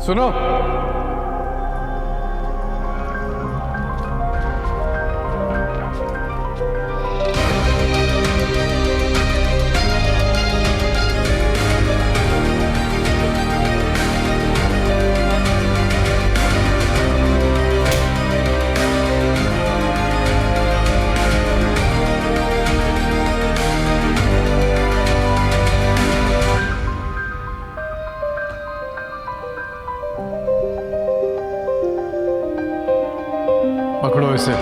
सुनो, पकड़ो इसे।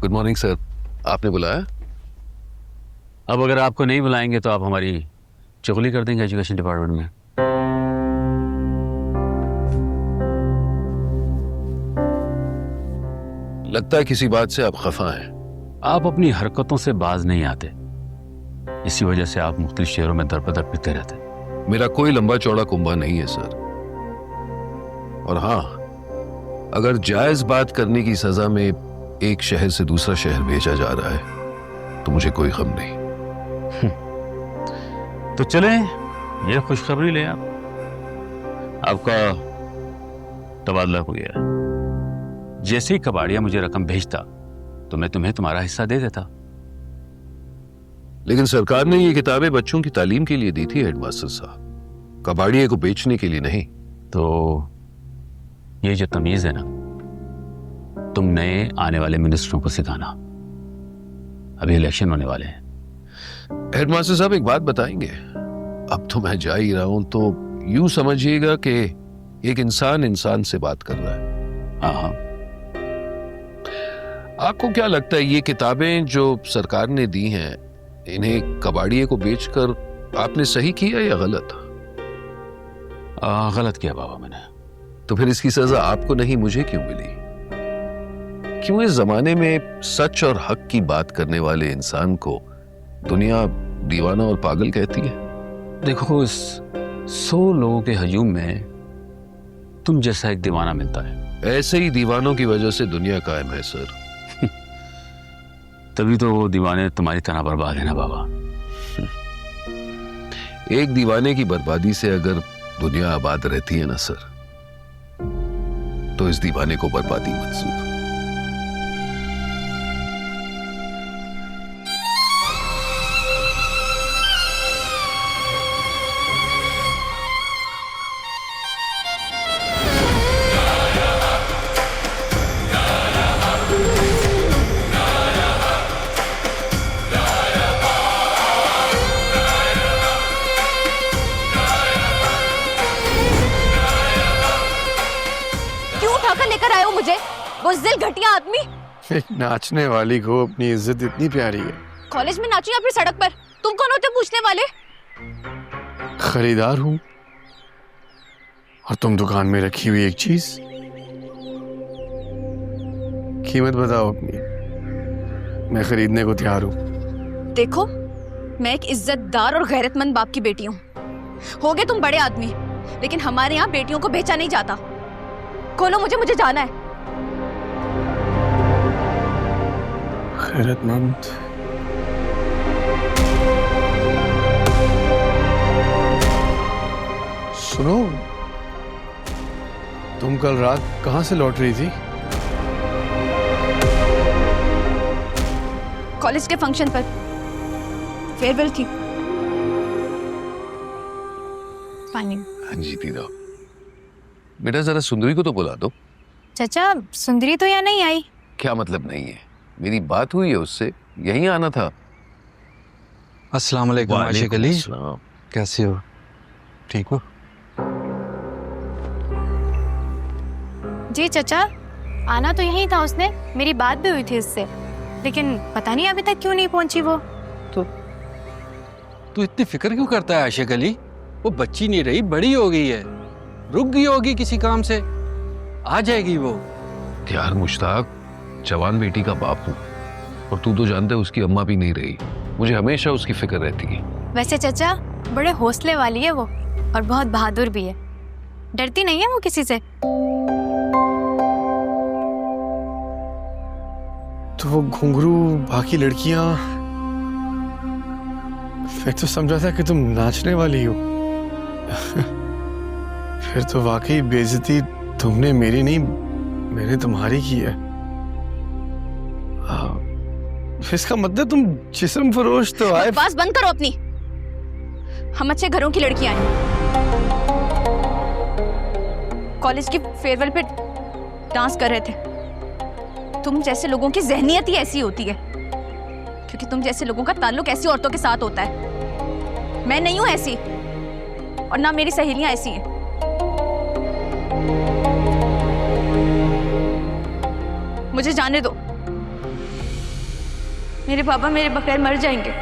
गुड मॉर्निंग सर, आपने बुलाया? अब अगर आपको नहीं बुलाएंगे तो आप हमारी चुगली कर देंगे एजुकेशन डिपार्टमेंट में। लगता है किसी बात से आप खफा हैं। आप अपनी हरकतों से बाज नहीं आते, इसी वजह से आप मुख्तलिफ शहरों में दर बदर फिरते रहते। मेरा कोई लंबा चौड़ा कुंभा नहीं है सर। और हाँ, अगर जायज बात करने की सजा में एक शहर से दूसरा शहर भेजा जा रहा है तो मुझे कोई गम नहीं। तो चले, ये खुशखबरी ले आप, आपका तबादला हो गया। जैसे ही कबाड़िया मुझे रकम भेजता तो मैं तुम्हें तुम्हारा हिस्सा दे देता। लेकिन सरकार ने ये किताबें बच्चों की तालीम के लिए दी थी हेडमास्टर साहब, कबाड़िए को बेचने के लिए नहीं। तो ये जो तमीज है ना, तुम नए आने वाले मिनिस्टरों को सिखाना। अभी इलेक्शन होने वाले हैं। हेडमास्टर साहब एक बात बताएंगे? अब तो मैं जा ही रहा हूं, तो यूं समझिएगा कि एक इंसान इंसान से बात कर रहा है। हाँ, आपको क्या लगता है ये किताबें जो सरकार ने दी हैं, इन्हें कबाड़िए को बेचकर आपने सही किया या गलत? गलत किया बाबा मैंने। तो फिर इसकी सजा आपको नहीं मुझे क्यों मिली? क्यों इस जमाने में सच और हक की बात करने वाले इंसान को दुनिया दीवाना और पागल कहती है? देखो, इस 100 लोगों के हजूम में तुम जैसा एक दीवाना मिलता है। ऐसे ही दीवानों की वजह से दुनिया कायम है सर। तभी तो वो दीवाने तुम्हारी तरह बर्बाद है ना बाबा। एक दीवाने की बर्बादी से अगर दुनिया आबाद रहती है ना सर, तो इस दीवाने को बर्बादी मंजूर। लेकर आए हो मुझे, बुज़दिल घटिया आदमी। एक नाचने वाली को अपनी इज्जत इतनी प्यारी है। कॉलेज में नाचू या फिर सड़क पर? तुम कौन होते पूछने वाले? खरीदार हूं और तुम दुकान में रखी हुई एक चीज। कीमत बताओ अपनी, मैं खरीदने को तैयार हूं। देखो, मैं एक इज्जतदार और गैरतमंद बाप की बेटी हूँ। होगे तुम बड़े आदमी, लेकिन हमारे यहाँ बेटियों को बेचा नहीं जाता। खोलो मुझे जाना है। गैरतमंद? सुनो, तुम कल रात कहां से लौट रही थी? कॉलेज के फंक्शन पर, फेयरवेल थी। पानी। हाँ जी दीदा। बेटा जरा सुंदरी को तो बुला दो। चाचा, सुंदरी तो यहाँ नहीं आई। क्या मतलब नहीं है? मेरी बात हुई है उससे, यहीं आना था। अस्सलाम वालेकुम आशिक अली, कैसे हो? ठीक हो? जी चचा, आना तो यही था उसने, मेरी बात भी हुई थी उससे, लेकिन पता नहीं अभी तक क्यों नहीं पहुंची वो। तो तू इतनी फिक्र क्यों करता है आशिक अली? वो बच्ची नहीं रही, बड़ी हो गई है, रुक गई होगी किसी काम से, आ जाएगी वो। यार मुश्ताक, जवान बेटी का बाप हूँ और तू तो जानते है उसकी अम्मा भी नहीं रही। मुझे हमेशा उसकी फिक्र रहती है। वैसे चचा बड़े हौसले वाली है वो और बहुत बहादुर भी है, डरती नहीं है वो किसी से। तो वो घुंघरू बाकी लड़कियां, मैं तो समझा था कि तुम नाचने वाली हो। फिर तो वाकई बेइज्जती तुमने मेरी नहीं, मैंने तुम्हारी की है। इसका मतलब तुम जिस्म फरोश तो आए। बकवास बंद करो अपनी। हम अच्छे घरों की लड़कियां हैं। कॉलेज की फेयरवेल पे डांस कर रहे थे। तुम जैसे लोगों की ज़हनियत ही ऐसी होती है, क्योंकि तुम जैसे लोगों का ताल्लुक ऐसी औरतों के साथ होता है। मैं नहीं हूं ऐसी, और ना मेरी सहेलियां ऐसी हैं। मुझे जाने दो, मेरे पापा मेरे बगैर मर जाएंगे।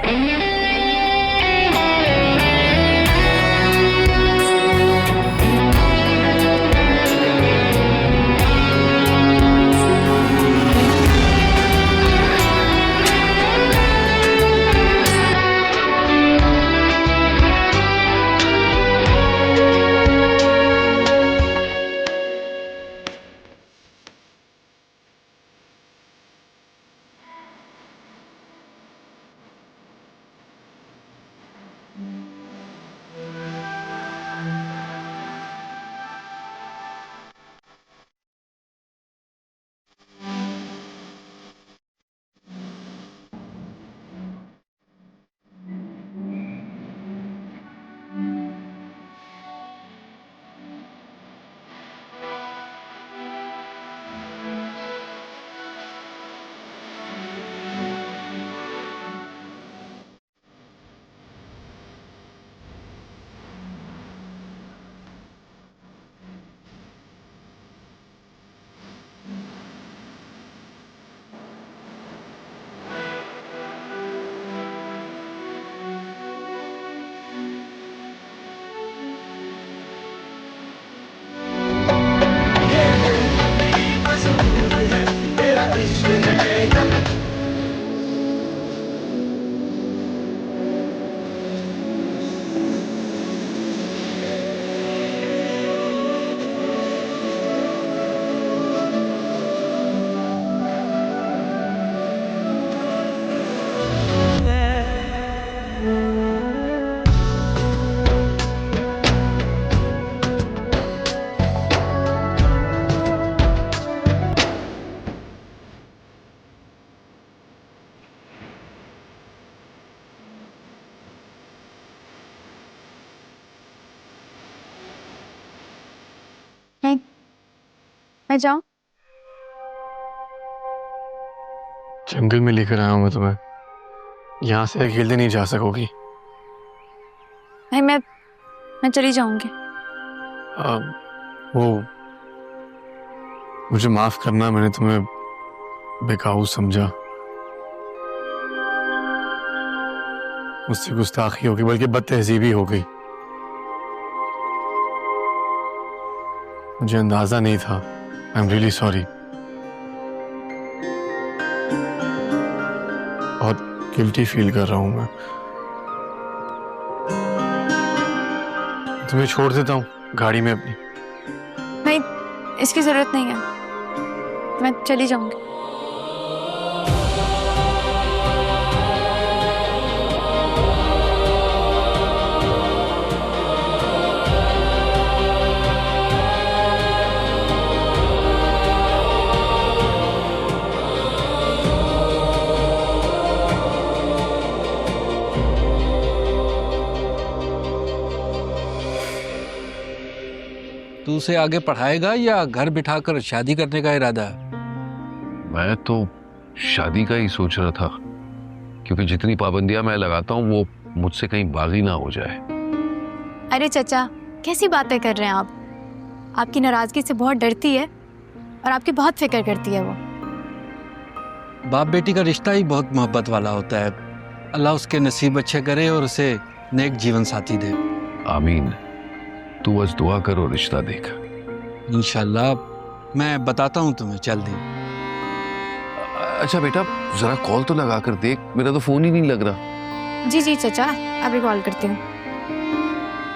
मैं जाऊं? जंगल में लेकर आया हूं मैं तुम्हें, यहां से अकेले नहीं जा सकोगी। नहीं, मैं चली जाऊंगी। वो मुझे माफ करना, मैंने तुम्हें बेकाबू समझा। मुझसे गुस्ताखी हो गई, बल्कि बदतहजीबी हो गई। मुझे अंदाजा नहीं था। I am really sorry. बहुत गिल्टी फील कर रहा हूं मैं। तुम्हें छोड़ देता हूँ गाड़ी में अपनी। नहीं, इसकी जरूरत नहीं है, मैं चली जाऊंगी। तू उसे आगे पढ़ाएगा या घर बिठाकर शादी करने का इरादा है? मैं तो शादी का ही सोच रहा था, क्योंकि जितनी पाबंदियां मैं लगाता हूँ वो मुझसे कहीं बागी ना हो जाए। अरे चचा, कैसी बातें कर रहे हैं आप? आपकी नाराजगी से बहुत डरती है, और आपकी बहुत फिक्र करती है वो। बाप बेटी का रिश्ता ही बहुत मोहब्बत वाला होता है। अल्लाह उसके नसीब अच्छे करे और उसे नेक जीवन साथी दे। आमीन। तू बस दुआ कर और रिश्ता देख। इंशाल्लाह मैं बताता हूँ तुम्हें जल्दी। अच्छा बेटा, जरा कॉल तो लगा कर देख, मेरा तो फोन ही नहीं लग रहा। जी जी चाचा, अभी कॉल करती हूँ।